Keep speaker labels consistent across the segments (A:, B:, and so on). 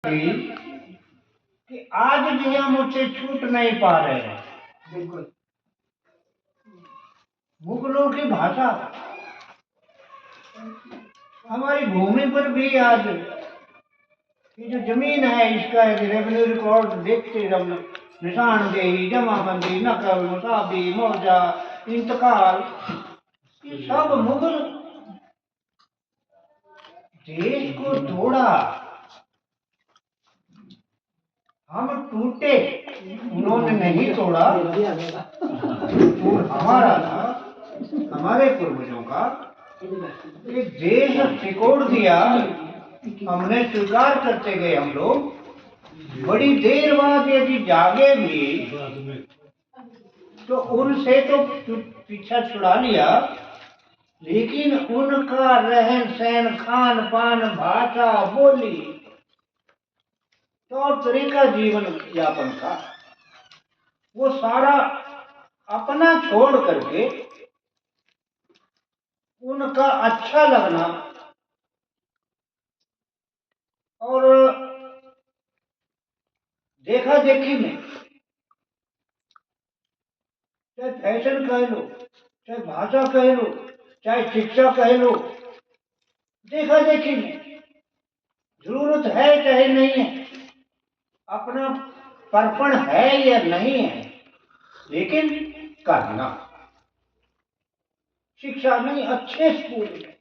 A: कि आज भी हम उसे छूट नहीं पा रहे हैं।
B: बिल्कुल
A: मुगलों की भाषा हमारी भूमि पर भी आज ये जो जमीन है इसका रेवेन्यू रिकॉर्ड देखते हम निशानदेही, जमाबंदी, नकल, मुसाबी, मौजा, इंतकाल, ये सब मुगल देश को तोड़ा। हम टूटे, उन्होंने नहीं तोड़ा। हमारा था, हमारे पूर्वजों का कि देश सिकोड़ दिया, हमने स्वीकार करते गए। हम लोग बड़ी देर बाद यदि जागे भी तो उनसे तो पीछा छुड़ा लिया, लेकिन उनका रहन सहन, खान पान, भाषा, बोली, तौर तरीका, जीवन यापन का वो सारा अपना छोड़ करके उनका अच्छा लगना और देखा देखी में, चाहे फैशन कह लो, चाहे भाषा कह लो, चाहे शिक्षा कह लो, देखा देखी में जरूरत है चाहे नहीं है, अपना पर्पण है या नहीं है, लेकिन करना। शिक्षा नहीं, अच्छे स्कूल में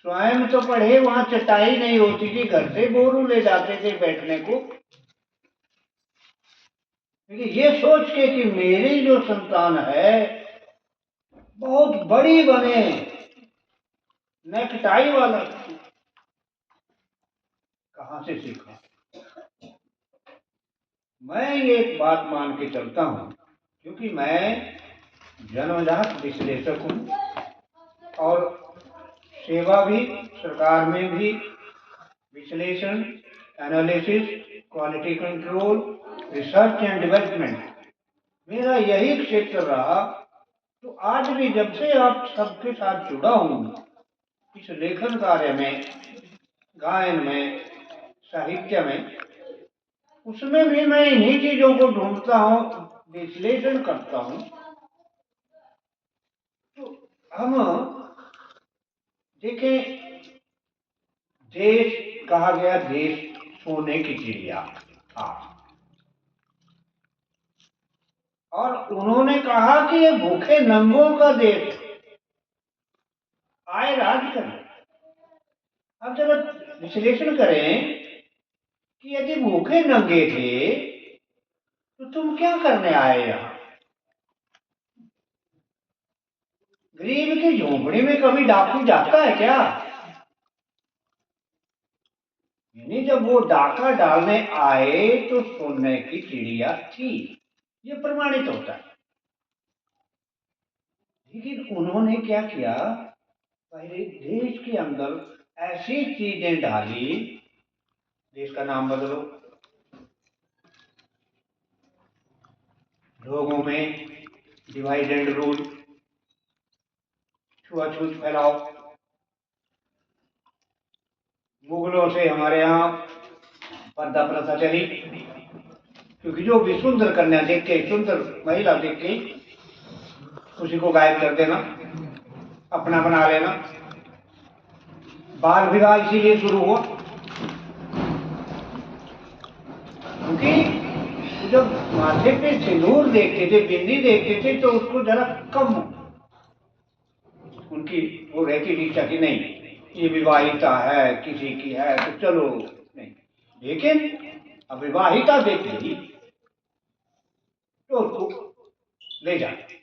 A: स्वयं तो पढ़े, वहां चटाई नहीं होती थी, घर से बोरू ले जाते थे बैठने को। लेकिन ये सोच के कि मेरी जो संतान है बहुत बड़ी बने, नेकटाई वाला, कहां से सीखा? मैं ये एक बात मान के चलता हूं, क्योंकि मैं जन्मजात विश्लेषक हूं और सेवा भी सरकार में भी, विश्लेषण, analysis, quality control, research and development मेरा यही क्षेत्र रहा। तो आज भी जब से आप सबके साथ जुड़ा हूं इस लेखन कार्य में, गायन में, साहित्य में, उसमें भी मैं इन्हीं चीजों को ढूंढता हूं, विश्लेषण करता हूं। तो हम देखें, देश कहा गया, देश सोने की चिड़िया था, और उन्होंने कहा कि ये भूखे नंगों का देश, आए राज करने। अब जरा विश्लेषण करें कि यदि भूखे नंगे थे तो तुम क्या करने आए यहां? गरीब की झोंपड़ी में कभी डाकू जाता है क्या? यानी जब वो डाका डालने आए तो सोने की चिड़िया थी, ये प्रमाणित होता है। लेकिन उन्होंने क्या किया, पहले देश के अंदर ऐसी चीजें डाली, देश का नाम बदलो, लोगों में डिवाइड एंड रूल, छुआछूत फैलाओ। मुगलों से हमारे यहाँ पर्दा प्रथा चली, क्योंकि जो भी सुंदर कन्या देख के, सुंदर महिला देख के उसी को गायब कर देना, अपना बना लेना। बाल विवाह इसीलिए शुरू हुआ, क्योंकि जब माथे पे सिंदूर देखते थे, बिंदी देखते थे, तो उसको जरा कम उनकी वो रहती थी इच्छा कि नहीं ये विवाहिता है, किसी की है तो चलो नहीं। लेकिन अब विवाहिता देख ली तो उसको ले जाते।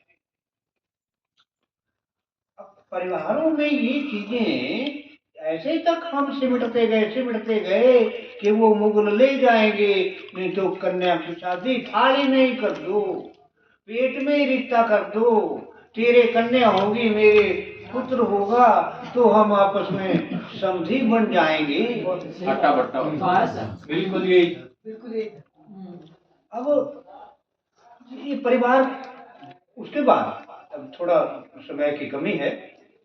A: अब परिवारों में ये चीजें ऐसे तक हम सिमटते गए कि वो मुगल ले जाएंगे, नहीं तो कन्या की शादी थाली नहीं कर दो, पेट में ही रिश्ता कर दो, तेरे कन्या होगी मेरे पुत्र होगा, तो हम आपस में समझी बन जाएंगे।
B: हट्टा बट्टा बिल्कुल यही।
A: अब ये परिवार, उसके बाद अब थोड़ा समय की कमी है,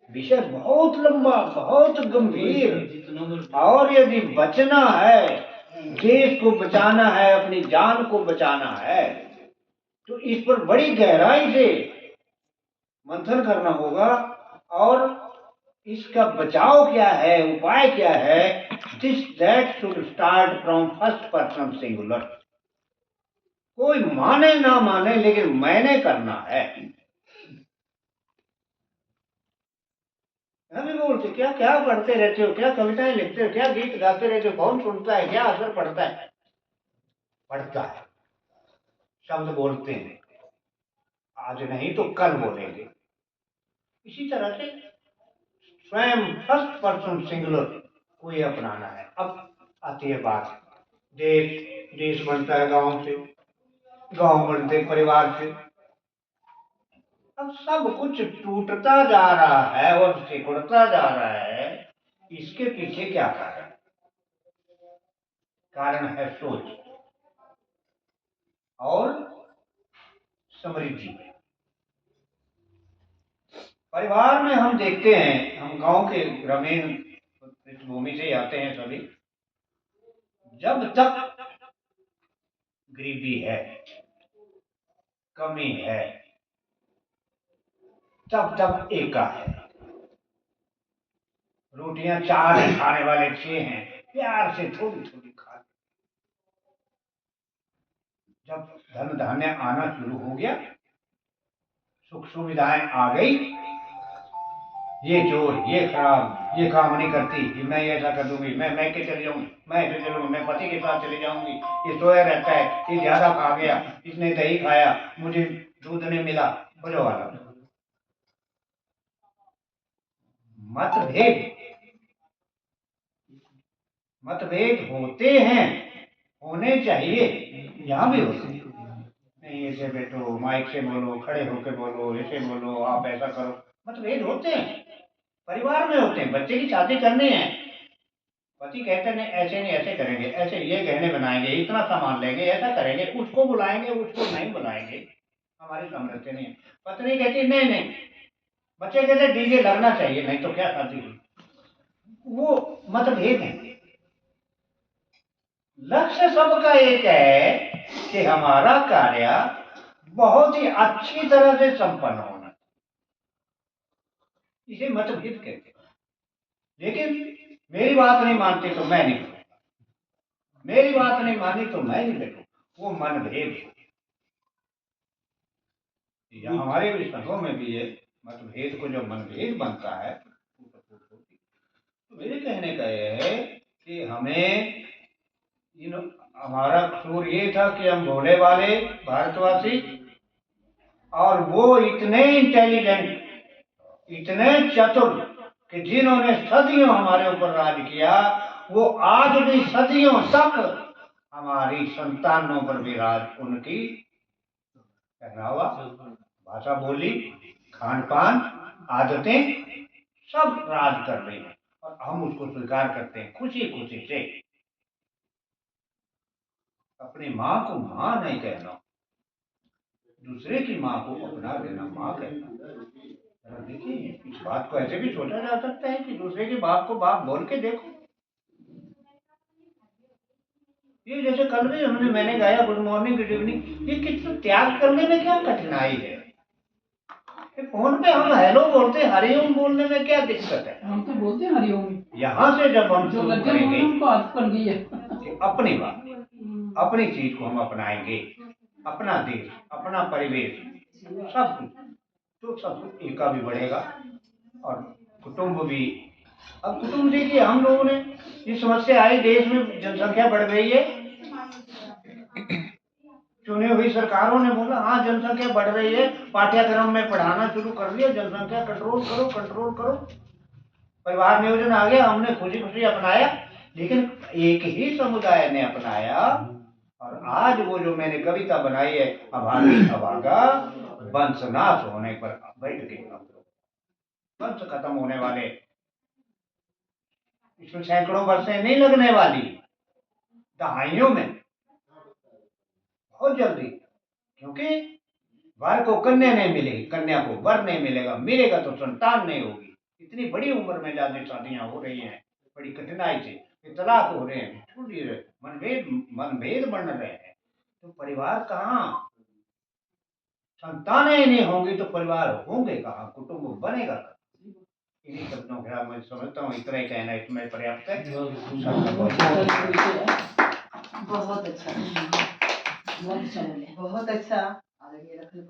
A: विषय बहुत लंबा, बहुत गंभीर। और यदि बचना है, देश को बचाना है, अपनी जान को बचाना है, तो इस पर बड़ी गहराई से मंथन करना होगा। और इसका बचाव क्या है, उपाय क्या है, this that should start from first person singular. कोई माने ना माने, लेकिन मैंने करना है। अभी बोलते क्या क्या पढ़ते रहते हो, क्या कविताएं लिखते हो, क्या गीत गाते रहते हो, कौन सुनता है, क्या असर पड़ता है? पड़ता है। शब्द बोलते हैं, आज नहीं तो कल बोलेंगे। इसी तरह से स्वयं फर्स्ट पर्सन सिंगुलर को ये अपनाना है। अब आती है बात, देश देश बनता है गांव से, गांव बनते परिवार से। अब सब कुछ टूटता जा रहा है और सिकुड़ता जा रहा है। इसके पीछे क्या कारण? कारण है सोच और समृद्धि। परिवार में हम देखते हैं, हम गांव के ग्रामीण पृष्ठभूमि से आते हैं सभी, जब तक गरीबी है, कमी है, तब तक एका है। रोटियां 4 हैं, खाने वाले 6 हैं, प्यार से थोड़ी थोड़ी खा। जब धन धान्य आना शुरू हो गया, सुख सुविधाएं आ गई, ये चोर, ये खराब, ये काम नहीं करती, मैं ऐसा कर दूंगी, मैं के चले जाऊंगी, मैं ऐसे चलूंगी, मैं पति के साथ चले जाऊंगी, ये सोया रहता है, ये ज्यादा खा गया, इसने दही खाया, मुझे दूध नहीं मिला, बजो वाला। मतभेद मतभेद होते हैं, होने चाहिए, यहाँ भी होते हैं। नहीं ऐसे बैठो, माइक से बोलो, खड़े होके बोलो, ऐसे बोलो, आप ऐसा करो। मतभेद होते हैं, परिवार में होते हैं। बच्चे की शादी करनी है, पति कहते नहीं ऐसे नहीं, ऐसे करेंगे, ऐसे ये गहने बनाएंगे, इतना सामान लेंगे, ऐसा करेंगे, उसको बुलाएंगे, उसको नहीं बुलाएंगे, हमारी सामर्थ्य नहीं है। पत्नी कहती नहीं नहीं, बच्चे कहते डीजे लगना चाहिए, नहीं तो क्या शादी हुई। वो मतभेद है। लक्ष्य सबका एक है कि हमारा कार्य बहुत ही अच्छी तरह से संपन्न होना, इसे मतभेद कहते हैं। लेकिन मेरी बात नहीं मानते तो मैं नहीं करूंगा, मेरी बात नहीं मानी तो मैं नहीं बैठूंगा, वो मनभेद है। या हमारे भी संघों में भी ये मतभेद को, जो मनभेद बनता है, तो मेरे कहने का यह है कि हमें हमारा कसूर ये था कि हम भोले वाले भारतवासी, और वो इतने इंटेलिजेंट, इतने चतुर कि जिन्होंने सदियों हमारे ऊपर राज किया, वो आज भी सदियों तक हमारी संतानों पर भी राज, उनकी पहनावा, भाषा, बोली, खान पान, आदतें सब राज कर रही हैं, और हम उसको स्वीकार करते हैं खुशी खुशी से। अपनी माँ को माँ नहीं कहना, दूसरे की माँ को अपना लेना माँ कहना। देखिए, इस बात को ऐसे भी सोचा जा सकता है कि दूसरे के बाप को बाप बोल के देखो। ये जैसे कल भी मैंने गाया गुड मॉर्निंग गुड इवनिंग, ये कितना त्याग करने में क्या कठिनाई है? फोन पे हम हेलो बोलते हैं, हरिओम बोलने में क्या दिक्कत है?
C: हम तो बोलते हैं हरिओम।
A: यहाँ से जब हम
C: जो
A: शुरू
C: लगे
A: करेंगे,
C: उनको आदत बन गई है
A: कि अपनी बात, अपनी चीज को हम अपनाएंगे, अपना देश, अपना परिवेश, सब कुछ, तो सब कुछ एका भी बढ़ेगा और कुटुंब भी। अब कुटुंब देखिए, हम लोगों ने ये समस्या आई, देश में जनसंख्या बढ़ रही है, चुनी हुई सरकारों ने बोला हाँ जनसंख्या बढ़ रही है, पाठ्यक्रम में पढ़ाना शुरू कर दिया, जनसंख्या कंट्रोल करो, कंट्रोल करो। परिवार नियोजन आ गया, हमने खुशी खुशी अपनाया, लेकिन एक ही समुदाय ने अपनाया, और आज वो जो मैंने कविता बनाई है, अभागी अभागा वंशनाश होने पर बैठ गए हम लोग, वंश खत्म होने वाले, इसमें सैकड़ों वर्षें नहीं लगने वाली, दहाइयों में, बहुत जल्दी। क्योंकि वर को कन्या नहीं मिलेगी, कन्या को वर नहीं मिलेगा, मिलेगा तो संतान नहीं होगी, इतनी बड़ी उम्र में ज्यादा शादियां हो रही हैं, बड़ी कठिनाई से तलाक हो रहे हैं, छोटी मनभेद बढ़ रहे हैं, तो परिवार कहाँ, संतानें नहीं होंगी तो परिवार होंगे कहाँ, कुटुंब बनेगा कहाँ? इन्हीं शब्दों के साथ मैं समझता हूँ इतना ही कहना इसमें पर्याप्त है।
C: बहुत अच्छा बहुत अच्छा बोले
D: बहुत अच्छा। आगे रखने